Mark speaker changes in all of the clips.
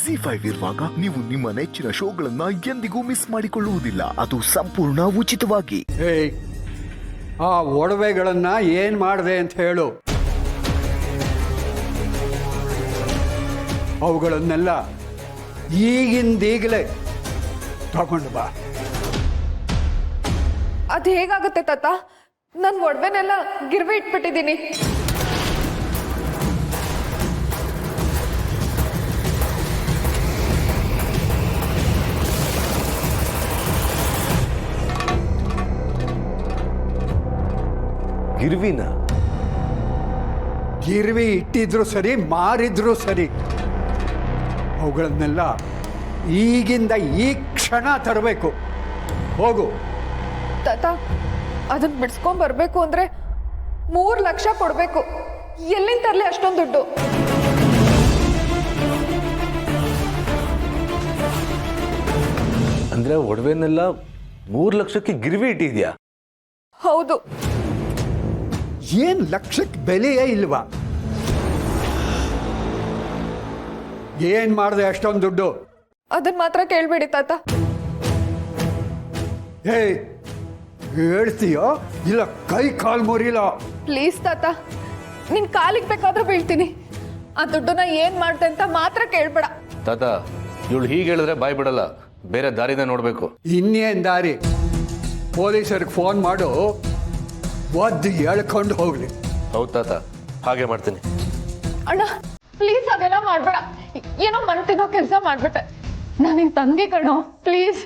Speaker 1: ZEE5 ಇರುವಾಗ ನೀವು ನಿಮ್ಮ ನೆಚ್ಚಿನ ಶೋಗಳನ್ನ ಎಂದಿಗೂ ಮಿಸ್ ಮಾಡಿಕೊಳ್ಳುವುದಿಲ್ಲ. ಅದು ಸಂಪೂರ್ಣ ಉಚಿತವಾಗಿ.
Speaker 2: ಆ ಒಡವೆಗಳನ್ನ ಏನ್ ಮಾಡಿದೆ ಅಂತ ಹೇಳು. ಅವುಗಳನ್ನೆಲ್ಲ ಈಗಿಂದೀಗಲೇ ತಗೊಂಡು ಬಾ.
Speaker 3: ಅದು ಹೇಗಾಗುತ್ತೆ ತಾತ? ನನ್ನ ಒಡವೆನೆಲ್ಲ ಗಿರ್ವೆ ಇಟ್ಬಿಟ್ಟಿದ್ದೀನಿ.
Speaker 4: ಗಿರ್ವಿನ
Speaker 2: ಗಿರ್ವಿ ಇಟ್ಟಿದ್ರು ಸರಿ, ಮಾರಿದ್ರು ಸರಿ, ಅವುಗಳನ್ನೆಲ್ಲ ಈಗಿಂದ ಈ ಕ್ಷಣ ತರಬೇಕು. ಹೋಗು.
Speaker 3: ತಾತ, ಅದನ್ನ ಬಿಡ್ಸ್ಕೊಂಡ್ ಬರ್ಬೇಕು ಅಂದ್ರೆ 3 ಲಕ್ಷ ಕೊಡ್ಬೇಕು. ಎಲ್ಲಿಂದ ತರ್ಲಿ ಅಷ್ಟೊಂದು ದುಡ್ಡು?
Speaker 4: ಅಂದ್ರೆ ಒಡವೆನೆಲ್ಲ 3 ಲಕ್ಷಕ್ಕೆ ಗಿರ್ವಿ ಇಟ್ಟಿದ್ಯಾ?
Speaker 3: ಹೌದು.
Speaker 2: ಏನ್ ಲಕ್ಷಕ್ಕೆ ಬೆಲೆಯೇ ಇಲ್ವಾ? ಏನ್ ಮಾಡಿದೆ ಅಷ್ಟೊಂದು ದುಡ್ಡು?
Speaker 3: ಅದನ್ನ ಮಾತ್ರ ಕೇಳ್ಬೇಡಿ ತಾತ.
Speaker 2: ಹೇಳ್ತೀಯೋ ಇಲ್ಲ ಕೈ ಕಾಲು ಮುರಿಲೋ?
Speaker 3: ಪ್ಲೀಸ್ ತಾತ, ನಿನ್ ಕಾಲಿಗೆ ಬೇಕಾದ್ರೂ ಬೀಳ್ತೀನಿ. ಆ ದುಡ್ಡನ್ನ ಏನ್ ಮಾಡ್ದೆ ಅಂತ ಮಾತ್ರ ಕೇಳ್ಬೇಡ.
Speaker 4: ತಾತ, ಇವಳು ಹೀಗೆ ಹೇಳಿದ್ರೆ ಬಾಯ್ ಬಿಡಲ್ಲ, ಬೇರೆ ದಾರಿನ ನೋಡ್ಬೇಕು.
Speaker 2: ಇನ್ನೇನ್ ದಾರಿ? ಪೊಲೀಸರಿಗೆ ಫೋನ್ ಮಾಡು, ಒದ್ದು ಎಳ್ಕೊಂಡು ಹೋಗ್ಲಿ.
Speaker 4: ಹೌದು ತಾತ, ಹಾಗೆ ಮಾಡ್ತೀನಿ.
Speaker 3: ಅಣ್ಣ ಪ್ಲೀಸ್ ಅದೆಲ್ಲ ಮಾಡ್ಬೇಡ. ಏನೋ ಮನ್ತಿನೋ ಕೆಲಸ ಮಾಡ್ಬಿಟ್ಟೆ. ನಾನು ನಿನ್ ತಂಗಿ ಕಣೋ, ಪ್ಲೀಸ್.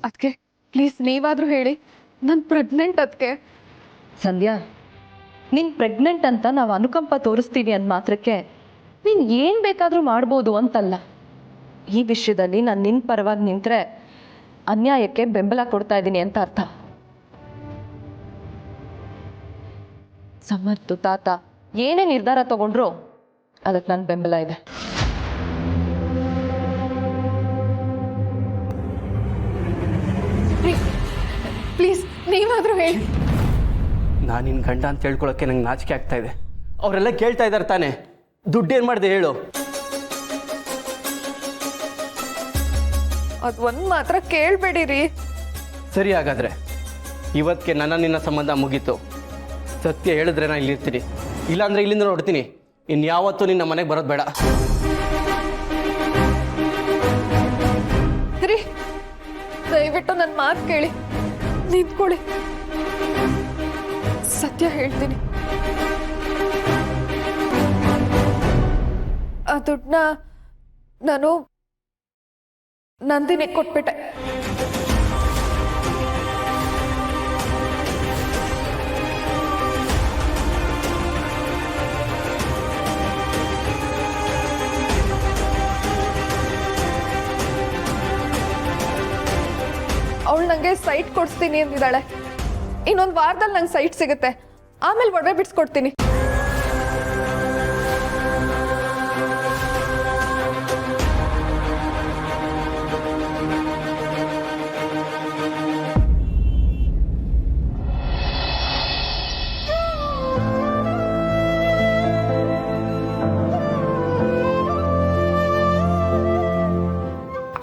Speaker 3: ಅದಕ್ಕೆ ಪ್ಲೀಸ್ ನೀವಾದ್ರೂ ಹೇಳಿ, ನಾನು ಪ್ರೆಗ್ನೆಂಟ್. ಅದಕ್ಕೆ
Speaker 5: ಸಂಧ್ಯಾ, ನೀನು ಪ್ರೆಗ್ನೆಂಟ್ ಅಂತ ನಾವು ಅನುಕಂಪ ತೋರಿಸ್ತೀವಿ ಅಂದ ಮಾತ್ರಕ್ಕೆ ನೀನು ಏನು ಬೇಕಾದರೂ ಮಾಡ್ಬೋದು ಅಂತಲ್ಲ. ಈ ವಿಷಯದಲ್ಲಿ ನಾನು ನಿನ್ನ ಪರವಾಗಿ ನಿಂತರೆ ಅನ್ಯಾಯಕ್ಕೆ ಬೆಂಬಲ ಕೊಡ್ತಾ ಇದ್ದೀನಿ ಅಂತ ಅರ್ಥ. ಸಮರ್ಥು ತಾತ ಏನೇ ನಿರ್ಧಾರ ತಗೊಂಡ್ರು ಅದಕ್ಕೆ ನನ್ನ ಬೆಂಬಲ ಇದೆ.
Speaker 3: ಪ್ಲೀಸ್ ನೀವಾದ್ರೂ ಹೇಳಿ.
Speaker 6: ನಾನು ನಿನ್ನ ಗಂಡ ಅಂತ ಹೇಳ್ಕೊಳಕ್ಕೆ ನಂಗೆ ನಾಚಿಕೆ ಆಗ್ತಾ ಇದೆ. ಅವರೆಲ್ಲ ಕೇಳ್ತಾ ಇದ್ದಾರೆ ತಾನೆ, ದುಡ್ಡೇನು ಮಾಡಿದೆ ಹೇಳು?
Speaker 3: ಅದು ಒಂದು ಮಾತ್ರ ಕೇಳಬೇಡಿರಿ.
Speaker 6: ಸರಿ, ಹಾಗಾದರೆ ಇವತ್ತಿಗೆ ನನ್ನ ನಿನ್ನ ಸಂಬಂಧ ಮುಗೀತು. ಸತ್ಯ ಹೇಳಿದ್ರೆ ನಾನು ಇಲ್ಲಿರ್ತೀನಿ, ಇಲ್ಲಾಂದರೆ ಇಲ್ಲಿಂದ ನೋಡ್ತೀನಿ. ಇನ್ಯಾವತ್ತೂ ನಿನ್ನ ಮನೆಗೆ ಬರೋದು ಬೇಡ.
Speaker 3: ರೀ, ದಯವಿಟ್ಟು ನನ್ನ ಮಾತು ಕೇಳಿ, ನಿಂತ್ಕೊಳ್ಳಿ. ಸತ್ಯ ಹೇಳ್ತೀನಿ. ಆ ದುಡ್ಡನ್ನ ನಾನು ನಂದಿನಿಗೆ ಕೊಟ್ಬಿಟ್ಟೆ. ಅವಳು ನಂಗೆ ಸೈಟ್ ಕೊಡಿಸ್ತೀನಿ ಅಂದಿದ್ದಾಳೆ. ಇನ್ನೊಂದು ವಾರದಲ್ಲಿ ನಂಗೆ ಸೈಟ್ ಸಿಗುತ್ತೆ. ಆಮೇಲೆ ಒಡವೆ ಬಿಡಿಸ್ಕೊಡ್ತೀನಿ.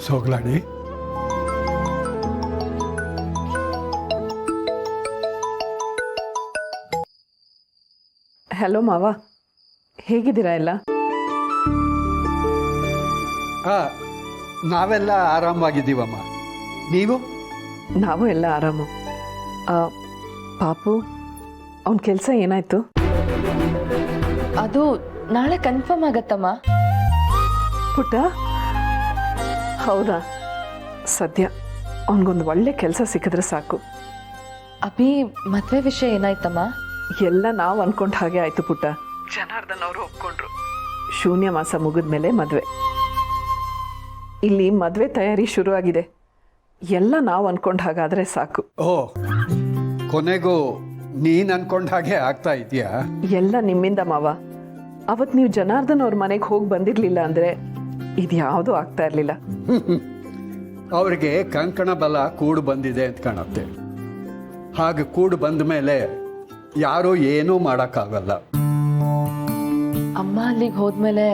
Speaker 2: ಸೋಗ್ಲಾಡಿ,
Speaker 7: ಹಲೋ ಮಾವ, ಹೇಗಿದ್ದೀರಾ ಎಲ್ಲ?
Speaker 2: ನಾವೆಲ್ಲ ಆರಾಮಾಗಿದ್ದೀವಮ್ಮ. ನೀವು?
Speaker 7: ನಾವು ಎಲ್ಲ ಆರಾಮು. ಪಾಪು, ಅವನ ಕೆಲಸ ಏನಾಯ್ತು?
Speaker 5: ಅದು ನಾಳೆ ಕನ್ಫರ್ಮ್ ಆಗತ್ತಮ್ಮ.
Speaker 7: ಪುಟ್ಟ, ಹೌದಾ? ಸದ್ಯ ಅವನಿಗೊಂದು ಒಳ್ಳೆ ಕೆಲಸ ಸಿಕ್ಕಿದ್ರೆ ಸಾಕು.
Speaker 5: ಅಭಿ ಮದುವೆ ವಿಷಯ ಏನಾಯ್ತಮ್ಮ?
Speaker 7: ಎಲ್ಲ ನಾವು ಅನ್ಕೊಂಡ ಹಾಗೆ ಆಯ್ತು ಪುಟ್ಟ. ಜನಾರ್ದನ್ ಅವರು ಒಪ್ಕೊಂಡ್ರು. ಶೂನ್ಯ ಮಾಸ ಮುಗಿದ್ಮೇಲೆ ಮದುವೆ. ಇಲ್ಲಿ ಮದುವೆ ತಯಾರಿ ಶುರು ಆಗಿದೆ. ಎಲ್ಲ ನಾವು ಅನ್ಕೊಂಡ ಹಾಗಾದ್ರೆ ಸಾಕು.
Speaker 2: ಓ, ಕೊನೆಗೂ ನೀನು ಅನ್ಕೊಂಡ ಹಾಗೆ ಆಗ್ತಾ ಇದೆಯಾ?
Speaker 7: ಎಲ್ಲ ನಿಮ್ಮಿಂದ ಮಾವ. ಅವತ್ತು ನೀವು ಜನಾರ್ದನ್ ಅವ್ರ ಮನೆಗೆ ಹೋಗಿ ಬಂದಿರಲಿಲ್ಲ ಅಂದರೆ ಇದ್ಯಾವುದೂ ಆಗ್ತಾ ಇರಲಿಲ್ಲ.
Speaker 2: ಅವ್ರಿಗೆ ಕಂಕಣ ಬಲ ಕೂಡು ಬಂದಿದೆ ಅಂತ ಕಾಣುತ್ತೆ. ಹಾಗೆ ಕೂಡು ಬಂದ ಮೇಲೆ ಯಾರೂ ಏನೂ ಮಾಡೋಕ್ಕಾಗಲ್ಲ.
Speaker 5: ಅಮ್ಮ ಅಲ್ಲಿಗೆ ಹೋದ್ಮೇಲೆ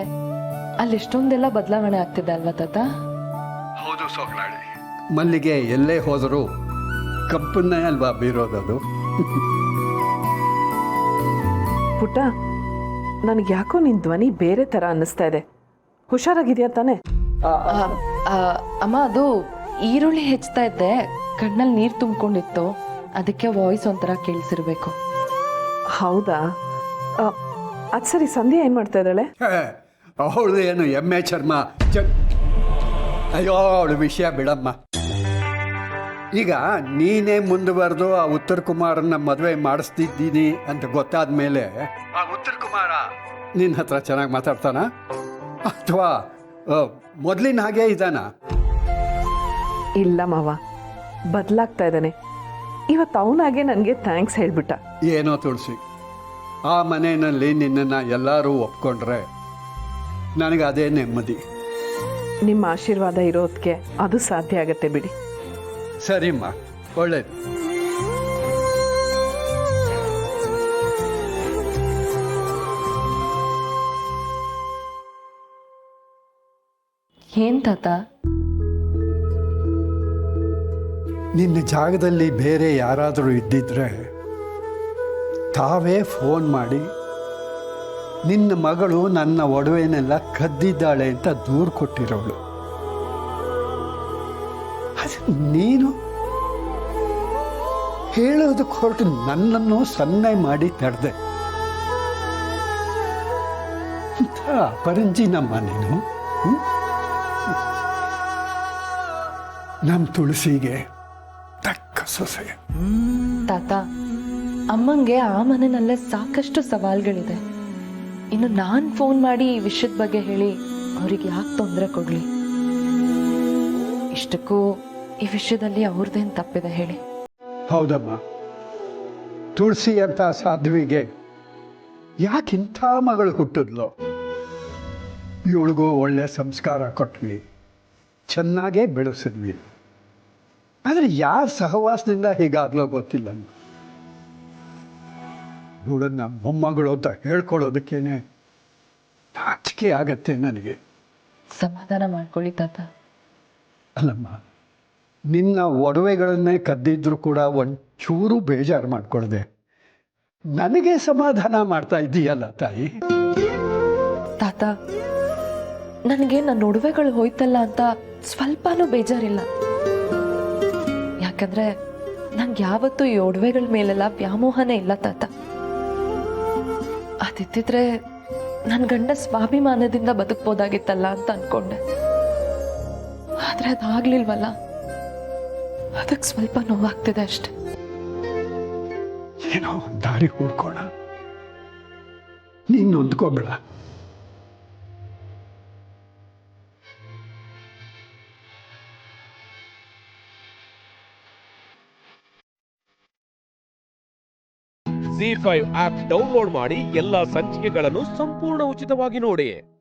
Speaker 5: ಅಲ್ಲಿ ಎಷ್ಟೊಂದೆಲ್ಲ ಬದಲಾವಣೆ ಆಗ್ತಿದೆ ಅಲ್ವಾ ತಾತ?
Speaker 2: ಹೌದು ಸೋಗ್ಲಾಳಿ. ಮಲ್ಲಿಗೆ ಎಲ್ಲೇ ಹೋದರೂ ಕಪ್ಪನ್ನೇ ಅಲ್ವಾ ಬೀರೋದದು.
Speaker 7: ಪುಟ್ಟ, ನನಗೆ ಯಾಕೋ ನಿನ್ನ ಧ್ವನಿ ಬೇರೆ ಥರ ಅನ್ನಿಸ್ತಾ ಇದೆ. ಹುಷಾರಾಗಿದೆಯಾ ತಾನೇ?
Speaker 5: ಅಮ್ಮ ಅದು ಈರುಳ್ಳಿ ಹೆಚ್ಚುತ್ತಾ ಇದ್ದೆ, ಕಣ್ಣಲ್ಲಿ ನೀರು ತುಂಬಿಕೊಂಡಿತ್ತು, ಅದಕ್ಕೆ ವಾಯ್ಸ್ ಒಂಥರ ಕೇಳಿಸಿರ್ಬೇಕು.
Speaker 7: ಹೌದಾ? ಅದು ಸರಿ, ಸಂಧ್ಯಾ ಏನು ಮಾಡ್ತಾ ಇದ್ದಾಳೆ?
Speaker 2: ಅವಳು ಏನು ಎಮ್ಮೆ ಚರ್ಮ ಅಯ್ಯೋ, ಅವಳು ವಿಷಯ ಬಿಡಮ್ಮ. ಈಗ ನೀನೇ ಮುಂದುವರೆದು ಆ ಉತ್ತರ ಕುಮಾರನ್ನ ಮದುವೆ ಮಾಡಿಸ್ತಿದ್ದೀನಿ ಅಂತ ಗೊತ್ತಾದ ಮೇಲೆ ಆ ಉತ್ತರ ಕುಮಾರ ನಿನ್ನ ಹತ್ರ ಚೆನ್ನಾಗಿ ಮಾತಾಡ್ತಾನ ಅಥವಾ ಮೊದಲಿನ ಹಾಗೆ ಇದ್ದಾನ?
Speaker 7: ಇಲ್ಲ ಮಾವ, ಬದಲಾಗ್ತಾ ಇದ್ದಾನೆ. ಇವತ್ತು ಅವನಾಗೆ ನನಗೆ ಥ್ಯಾಂಕ್ಸ್ ಹೇಳಿಬಿಟ್ಟ.
Speaker 2: ಏನೋ ತುಳಸಿ, ಆ ಮನೆಯಲ್ಲಿ ನಿನ್ನನ್ನು ಎಲ್ಲರೂ ಒಪ್ಕೊಂಡ್ರೆ ನನಗೆ ಅದೇ ನೆಮ್ಮದಿ.
Speaker 7: ನಿಮ್ಮ ಆಶೀರ್ವಾದ ಇರೋದಕ್ಕೆ ಅದು ಸಾಧ್ಯ ಆಗತ್ತೆ ಬಿಡಿ.
Speaker 2: ಸರಿಮ್ಮ, ಒಳ್ಳೇದು.
Speaker 5: ಏನ್ ತಾತ?
Speaker 2: ನಿನ್ನ ಜಾಗದಲ್ಲಿ ಬೇರೆ ಯಾರಾದರೂ ಇದ್ದಿದ್ರೆ ತಾವೇ ಫೋನ್ ಮಾಡಿ ನಿನ್ನ ಮಗಳು ನನ್ನ ಒಡವೆನೆಲ್ಲ ಕದ್ದಿದ್ದಾಳೆ ಅಂತ ದೂರು ಕೊಟ್ಟಿರೋಳು. ಅದು ನೀನು ಹೇಳೋದಕ್ಕೆ ಹೊರಟು ನನ್ನನ್ನು ಸನ್ನೆ ಮಾಡಿ ತಡೆದೆ. ಅಪರಂಜಿನಮ್ಮ ನೀನು. ನಮ್ಮ ತುಳಸಿಗೆ ತಕ್ಕ ಸೊಸೆ.
Speaker 5: ತಾತ, ಅಮ್ಮಂಗೆ ಆ ಮನೆಯಲ್ಲೇ ಸಾಕಷ್ಟು ಸವಾಲ್ಗಳಿದೆ. ಇನ್ನು ನಾನು ಫೋನ್ ಮಾಡಿ ಈ ವಿಷಯದ ಬಗ್ಗೆ ಹೇಳಿ ಅವ್ರಿಗೆ ಯಾಕೆ ತೊಂದರೆ ಕೊಡ್ಲಿ? ಇಷ್ಟಕ್ಕೂ ಈ ವಿಷಯದಲ್ಲಿ ಅವ್ರದ್ದೇನು ತಪ್ಪಿದೆ ಹೇಳಿ?
Speaker 2: ಹೌದಮ್ಮ, ತುಳಸಿ ಅಂತ ಸಾಧ್ವಿಗೆ ಯಾಕಿಂಥ ಮಗಳು ಹುಟ್ಟಿದ್ಲು? ಇವಳಿಗೂ ಒಳ್ಳೆ ಸಂಸ್ಕಾರ ಕೊಟ್ವಿ, ಚೆನ್ನಾಗೇ ಬೆಳೆಸಿದ್ವಿ. ಆದರೆ ಯಾರ ಸಹವಾಸದಿಂದ ಹೀಗಾಗ್ಲೋ ಗೊತ್ತಿಲ್ಲ. ಇವಳನ್ನ ಮೊಮ್ಮಗಳು ಅಂತ ಹೇಳ್ಕೊಳ್ಳೋದಕ್ಕೇನೆ ನಾಚಿಕೆ ಆಗತ್ತೆ ನನಗೆ.
Speaker 5: ಸಮಾಧಾನ ಮಾಡ್ಕೊಳ್ಳಿ ತಾತ.
Speaker 2: ಅಲ್ಲಮ್ಮ, ನಿನ್ನ ಒಡವೆಗಳನ್ನೇ ಕದ್ದಿದ್ರು ಕೂಡ ಒಂಚೂರು ಬೇಜಾರು ಮಾಡ್ಕೊಳ್ಳದೆ ನನಗೆ ಸಮಾಧಾನ ಮಾಡ್ತಾ ಇದ್ದೀಯಲ್ಲ ತಾಯಿ.
Speaker 5: ತಾತ, ನನಗೆ ನನ್ನ ಒಡವೆಗಳು ಹೋಯ್ತಲ್ಲ ಅಂತ ಸ್ವಲ್ಪನೂ ಬೇಜಾರಿಲ್ಲ. ಯಾಕಂದ್ರೆ ನಂಗೆ ಯಾವತ್ತೂ ಈ ಒಡವೆಗಳ ಮೇಲೆಲ್ಲ ವ್ಯಾಮೋಹನೇ ಇಲ್ಲ ತಾತ. ಅದಿದ್ದಿದ್ರೆ ನನ್ನ ಗಂಡ ಸ್ವಾಭಿಮಾನದಿಂದ ಬದುಕ್ಬೋದಾಗಿತ್ತಲ್ಲ ಅಂತ ಅನ್ಕೊಂಡೆ. ಆದ್ರೆ ಅದಾಗ್ಲಿಲ್ವಲ್ಲ, ಅದಕ್ಕೆ ಸ್ವಲ್ಪ ನೋವಾಗ್ತಿದೆ ಅಷ್ಟೆ.
Speaker 2: ಏನೋ ದಾರಿ ಹುಡ್ಕೋಣ, ನೀನು ನೊಂದ್ಕೋಬೇಡ.
Speaker 8: ZEE5 ಆಪ್ ಡೌನ್ಲೋಡ್ ಮಾಡಿ ಎಲ್ಲಾ ಸಂಚಿಕೆಗಳನ್ನು ಸಂಪೂರ್ಣ ಉಚಿತವಾಗಿ ನೋಡಿ.